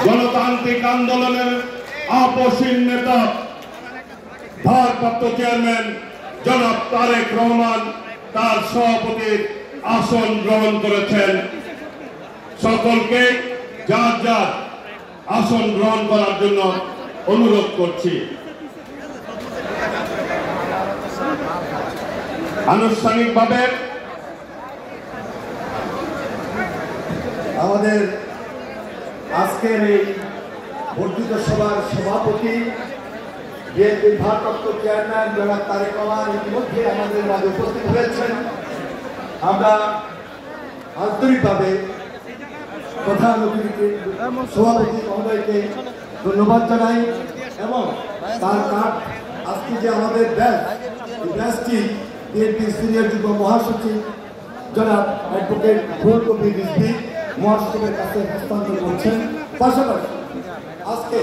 গণতান্ত্রিক আন্দোলনের আপসীন নেতা ভারপ্রাপ্ত চেয়ারম্যান জনাব তারেক রহমান তার সভাপতির আসন গ্রহণ করেছেন। সকলকে যার যার আসন গ্রহণ করার জন্য অনুরোধ করছি। আনুষ্ঠানিকভাবে আমাদের আজকের এই বর্ধিত সভার সভাপতি বিএনপির ভারপ্রাপ্ত চেয়ারম্যান জনাব তারেক রহমান ইতিমধ্যে আমাদের মাঝে উপস্থিত হয়েছেন। আমরা আন্তরিকভাবে প্রধান অতিথিকে সভাপতি মহোদয়কে ধন্যবাদ জানাই এবং তার কাঠ আজকে যে আমাদের ব্যাচটি বিএনপির সিনিয়র যুগ্ম মহাসচিব জনাব অ্যাডভোকেট ফুলকপি রিজভী মহাসচিবের কাছে হস্তান্তর করছেন। পাশাপাশি আজকে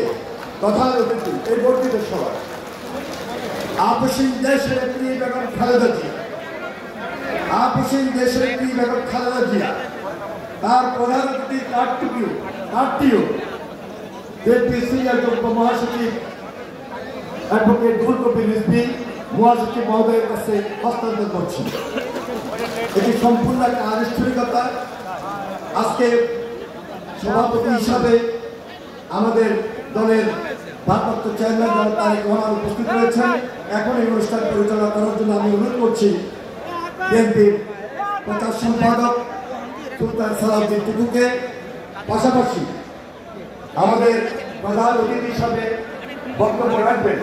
প্রধান অতিথি এই বর্ধিত সভায় আপসীন দেশের প্রিয় বেগম খালেদা জিয়া, আপসীন দেশের প্রিয় বেগম খালেদা জিয়া তার প্রধান অতিথি কার্ডটিও বিএনপির সিনিয়র যুগ্ম মহাসচিব অ্যাডভোকেট ফুলকপি রিজভী মহাসচিব মহোদয়ের কাছে হস্তান্তর করছেন। এটি সম্পূর্ণ একটা আনুষ্ঠানিকতা। আজকে সভাপতি হিসাবে আমাদের দলের ভারপ্রাপ্ত চেয়ারম্যান জনাব তারেক রহমান উপস্থিত রয়েছেন। এখন এই অনুষ্ঠান পরিচালনা করার জন্য আমি অনুরোধ করছি বিএনপির প্রচার সম্পাদক সুলতান সালাউদ্দিন টুকুকে। পাশাপাশি আমাদের প্রধান অতিথি হিসাবে বক্তব্য রাখবেন